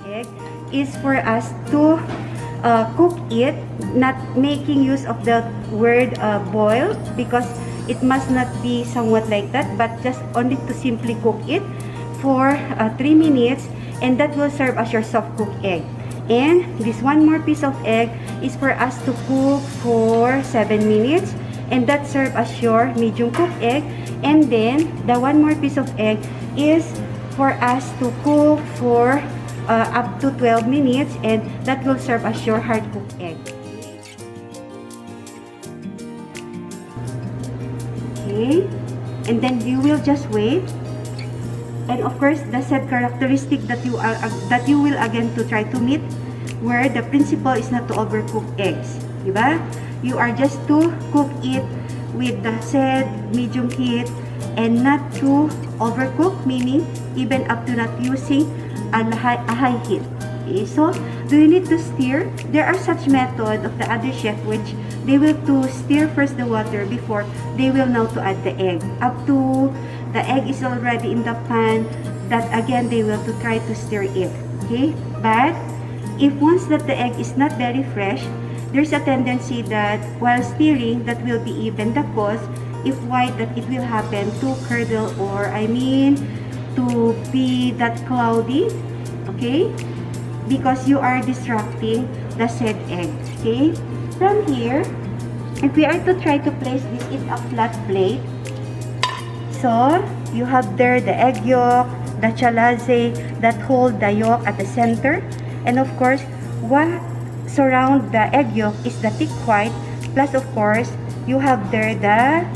egg is for us to cook it, not making use of the word boil, because it must not be somewhat like that, but just only to simply cook it for 3 minutes, and that will serve as your soft cooked egg. And this one more piece of egg is for us to cook for 7 minutes, and that serve as your medium cooked egg. And then the one more piece of egg is for us to cook for up to 12 minutes, and that will serve as your hard cooked egg. Okay, and then you will just wait. And of course, the said characteristic that you will again to try to meet, where the principle is not to overcook eggs, diba? You are just to cook it with the said medium heat and not to overcook, meaning even up to not using a high heat. Okay, so do you need to stir? There are such method of the other chef which they will to stir first the water before they will now to add the egg. Up to the egg is already in the pan, that again they will to try to stir it. Okay, but if once that the egg is not very fresh, there's a tendency that while stirring, that will be even the cause, if white, that it will happen to curdle, or to be that cloudy. Okay, because you are distracting the said egg. Okay, from here, if we are to try to place this in a flat plate, so you have there the egg yolk, the chalaze that hold the yolk at the center, and of course what surround the egg yolk is the thick white, plus of course you have there the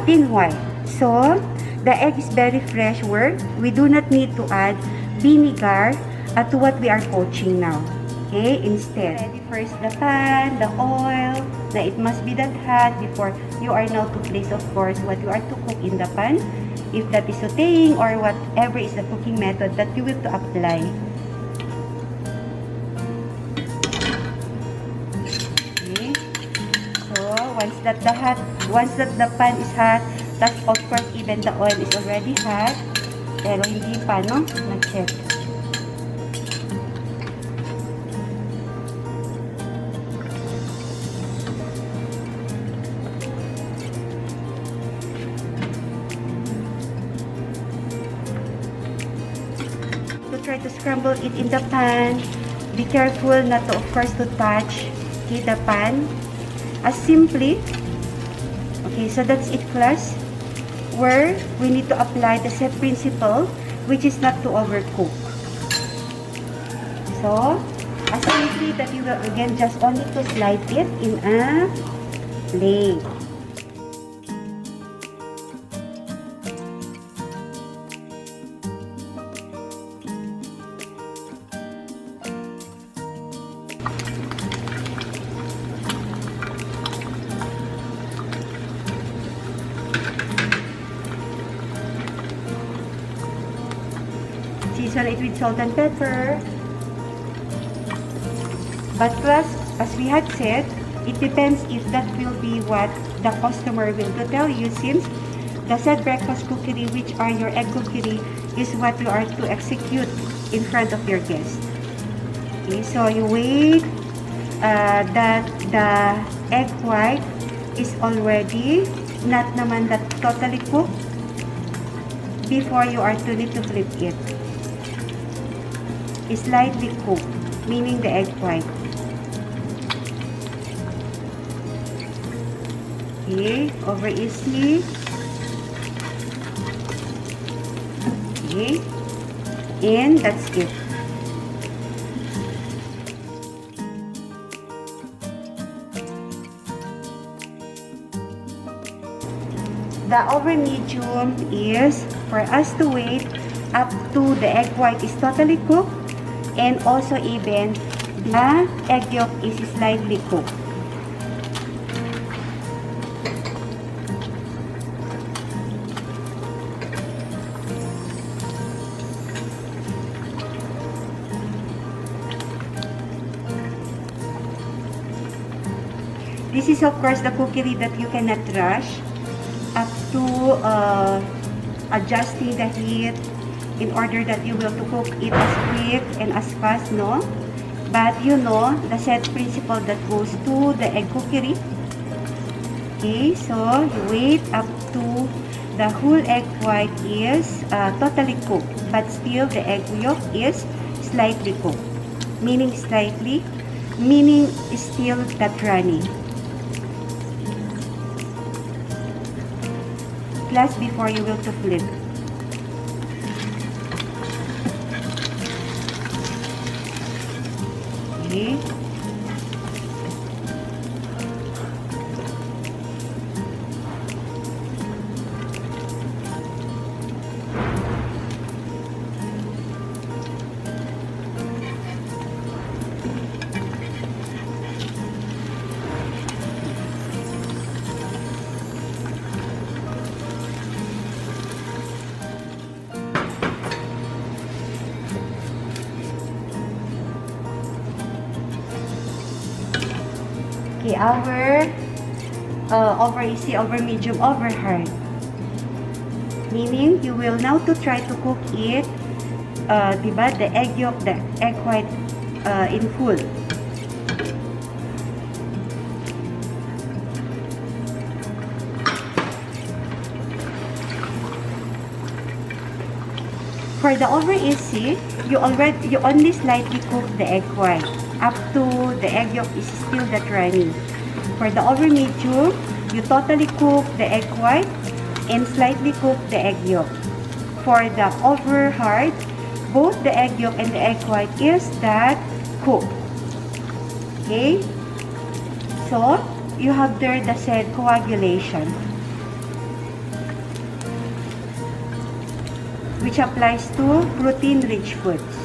thin white. So the egg is very fresh, where we do not need to add vinegar to what we are poaching now. Okay, instead, ready first the pan, the oil, that it must be that hot before you are now to place of course what you are to cook in the pan, if that is sauteing or whatever is the cooking method that you will to apply. Okay, so once that the pan is hot, that of course even the oil is already hot, pero hindi pa, no? Nag-check. Try to scramble it in the pan. Be careful not to, of course, to touch the pan. As simply, okay, so that's it, class, where we need to apply the set principle, which is not to overcook. So, as simply that you will again just only to slide it in a plate. Season it with salt and pepper. But plus, as we had said, it depends if that will be what the customer will to tell you, since the said breakfast cookery, which are your egg cookery, is what you are to execute in front of your guest. Okay, so you wait that the egg white is already not naman that totally cooked before you are to need to flip it. Is slightly cooked, meaning the egg white. Okay, over easily. Okay, and that's it. The over medium is for us to wait up to the egg white is totally cooked, and also even the egg yolk is slightly cooked. This is of course the cookery that you cannot rush up to adjusting the heat in order that you will to cook it as quick and as fast, no? But you know the set principle that goes to the egg cookery. Okay, so you wait up to the whole egg white is totally cooked, but still the egg yolk is slightly cooked. Meaning slightly, meaning still that runny. Plus before you will to flip. Okay. Okay, our over easy, over medium, over hard. Meaning, you will now to try to cook it, diba, the egg yolk, the egg white in full. For the over easy, you only slightly cook the egg white. Up to the egg yolk is still that runny. For the over medium, you totally cook the egg white and slightly cook the egg yolk. For the over hard, both the egg yolk and the egg white is that cooked. Okay? So, you have there the said coagulation, which applies to protein-rich foods.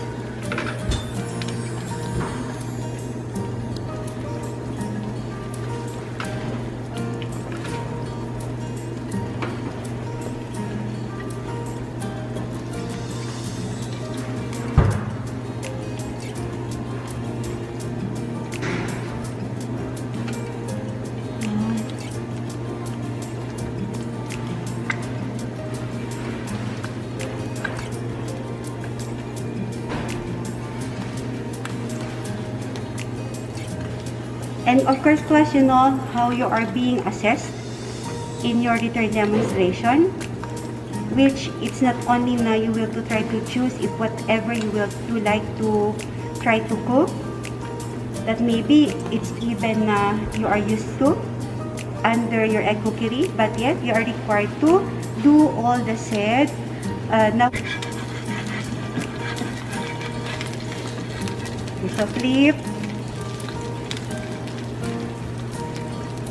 And of course, class, you know how you are being assessed in your return demonstration, which it's not only now you will to try to choose if whatever you will to like to try to cook, that maybe it's even you are used to under your egg cookery, but yet you are required to do all the said now. So flip.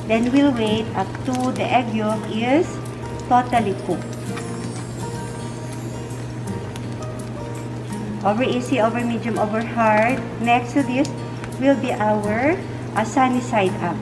Then we'll wait up to the egg yolk is totally cooked. Over easy, over medium, over hard. Next to this will be our sunny side up.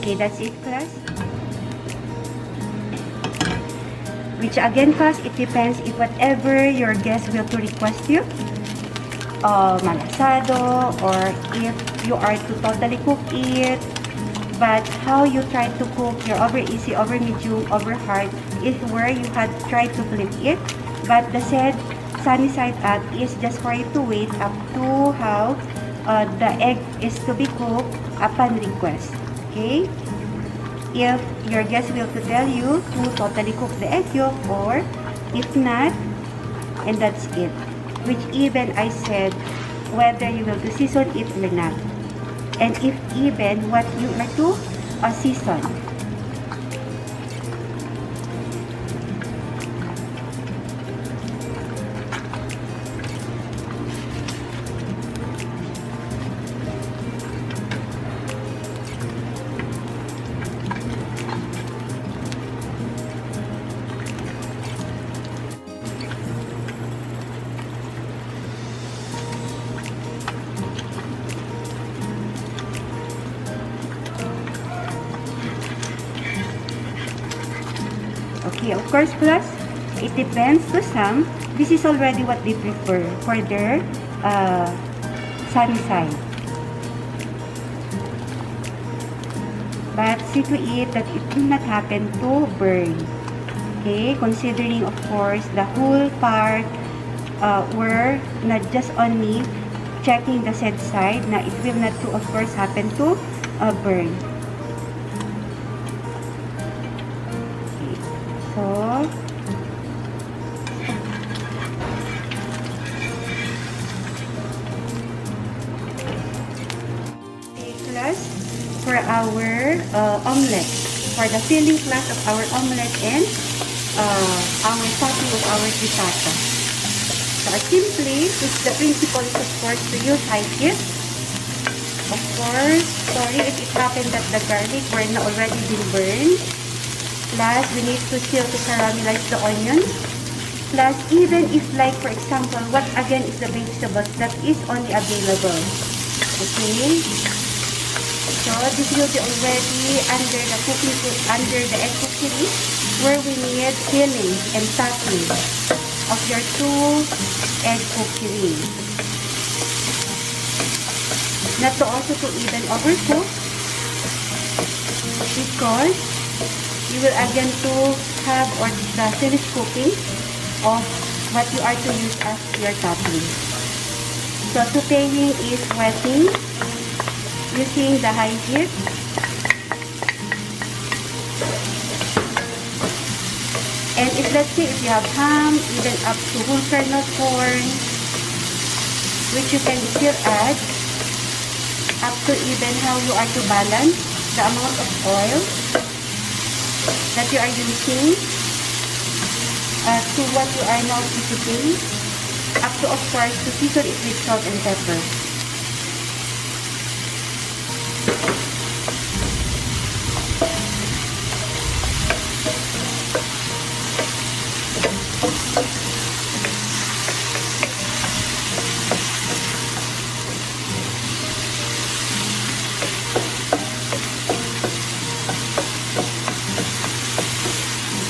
Okay, that's it, class. Which again, class, it depends if whatever your guest will to request you, malasado, or if you are to totally cook it. But how you try to cook your over easy, over medium, over hard is where you had tried to flip it. But the said sunny side up is just for you to wait up to how the egg is to be cooked upon request. Okay? If your guest will to tell you to totally cook the egg yolk, or if not, and that's it. Which even I said whether you will to season it or not. And if even what you are to season. Okay, of course, class, it depends to some. This is already what they prefer for their sunny side. But see to it that it will not happen to burn. Okay, considering of course the whole part were not just only checking the said side na it will not to of course happen to burn. Okay, so class for our omelette, for the filling class of our omelette and our topping of our frittata. So simply, the principle is of course to use high heat. Of course, sorry if it happened that the garlic were not already been burned. Plus, we need to still to caramelize the onions. Plus, even if like for example, what again is the vegetables that is only available. Okay. So this will be already under the egg cookery, where we need filling and topping of your 2 egg cookery. Not to also to even overcook, because you will again to have or the finished cooking of what you are to use as your topping. So sautéing is wetting using the high heat. And if let's say if you have ham, even up to whole kernel corn, which you can still add up to even how you are to balance the amount of oil that you are using to what you are now cooking, up to of course to season it with salt and pepper.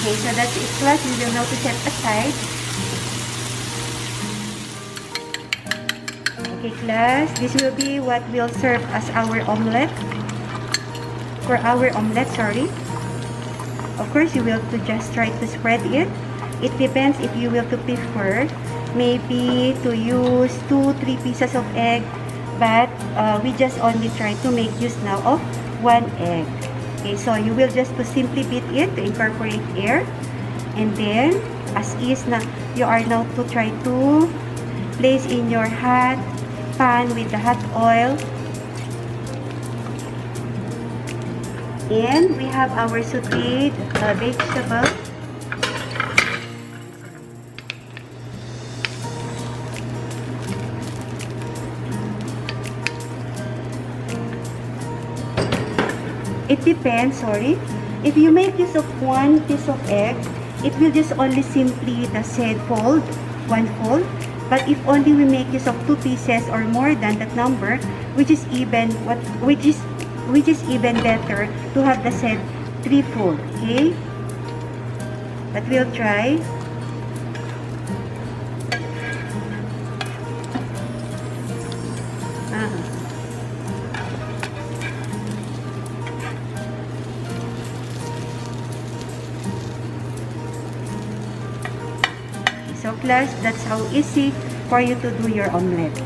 Okay, so that's it class. We will now to set aside. Okay class, this will be what will serve as our omelette. For our omelette, sorry. Of course, you will to just try to spread it. It depends if you will to prefer maybe to use 2-3 pieces of egg, but we just only try to make use now of 1 egg. Okay, so you will just to simply beat it to incorporate air, and then as is na you are now to try to place in your hot pan with the hot oil, and we have our sautéed vegetable. It depends, sorry. If you make use of 1 piece of egg, it will just only simply the said fold, 1 fold. But if only we make use of 2 pieces or more than that number, which is even even better to have the said 3 fold. Okay? But we'll try. So class, that's how easy for you to do your omelette.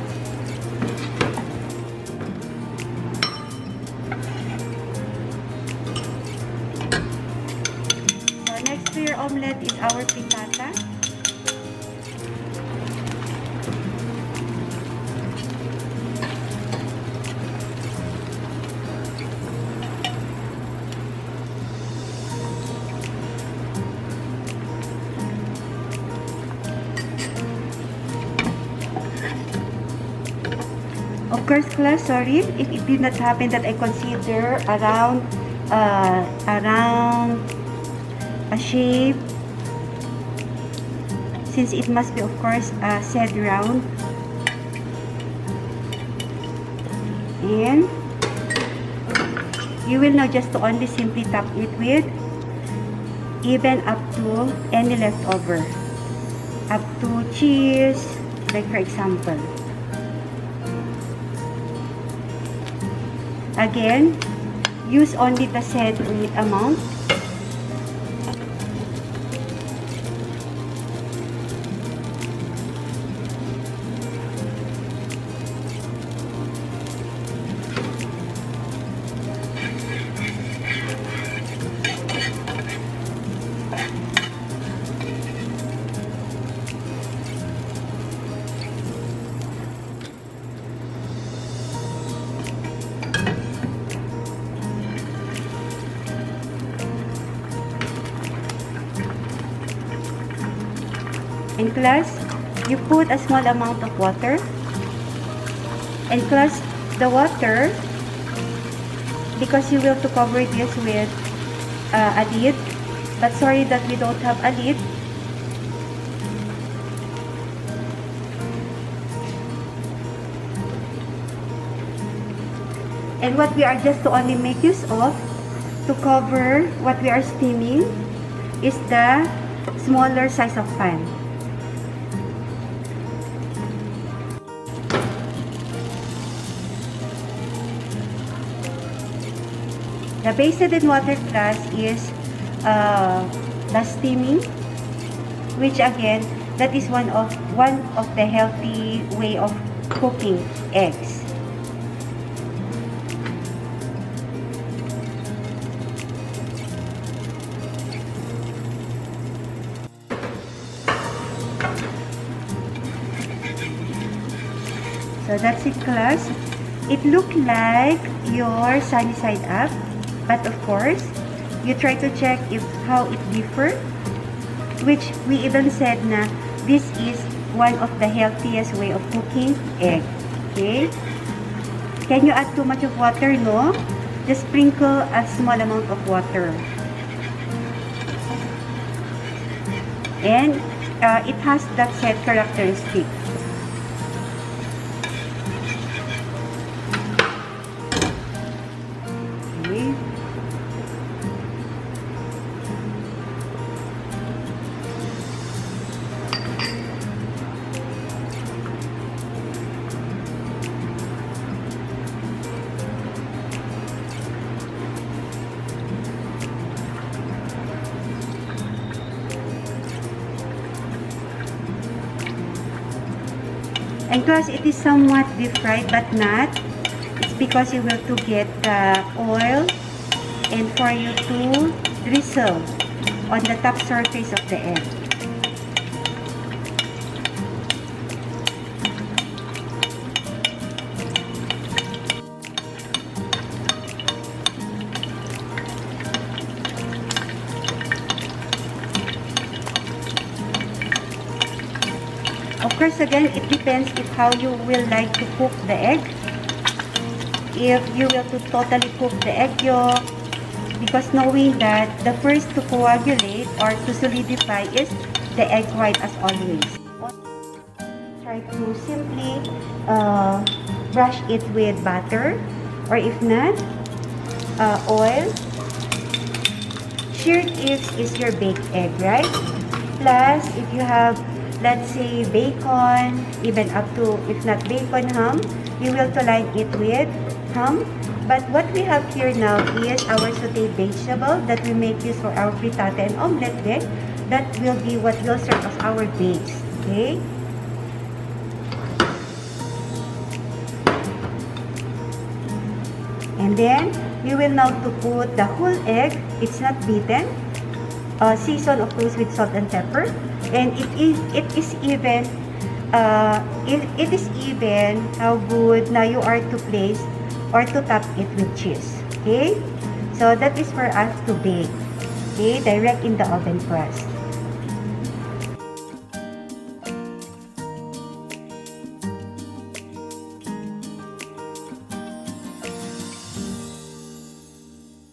So next to your omelette is our frittata. Of course, class, sorry if it did not happen that I consider around a shape, since it must be of course set round. And you will now just to only simply tap it with even up to any leftover, up to cheese, like for example. Again, use only the said weight amount. And class, you put a small amount of water. And class, the water, because you will to cover this with a lid. But sorry that we don't have a lid. And what we are just to only make use of to cover what we are steaming is the smaller size of pan. The basted in water class is the steaming, which again, that is one of the healthy way of cooking eggs. So that's it, class. It looked like your sunny side up, but of course, you try to check if how it differ, which we even said na this is one of the healthiest way of cooking egg. Okay? Can you add too much of water? No. Just sprinkle a small amount of water. And it has that set characteristic. Okay. And class, it is somewhat deep fried but not. It's because you will to get the oil and for you to drizzle on the top surface of the egg. Of course, again, it depends if how you will like to cook the egg. If you will to totally cook the egg yolk, because knowing that the first to coagulate or to solidify is the egg white as always. Try to simply brush it with butter, or if not, oil. Shirred eggs is your baked egg, right? Plus, if you have, let's say, bacon, even up to, if not bacon, ham, you will to line it with ham. But what we have here now is our sauteed vegetable that we make use for our frittata and omelette with. That will be what will serve as our base. Okay? And then, we will now to put the whole egg. It's not beaten. Season, of course, with salt and pepper. And it is even how good now you are to place or to top it with cheese. Okay, so that is for us to bake. Okay, direct in the oven crust.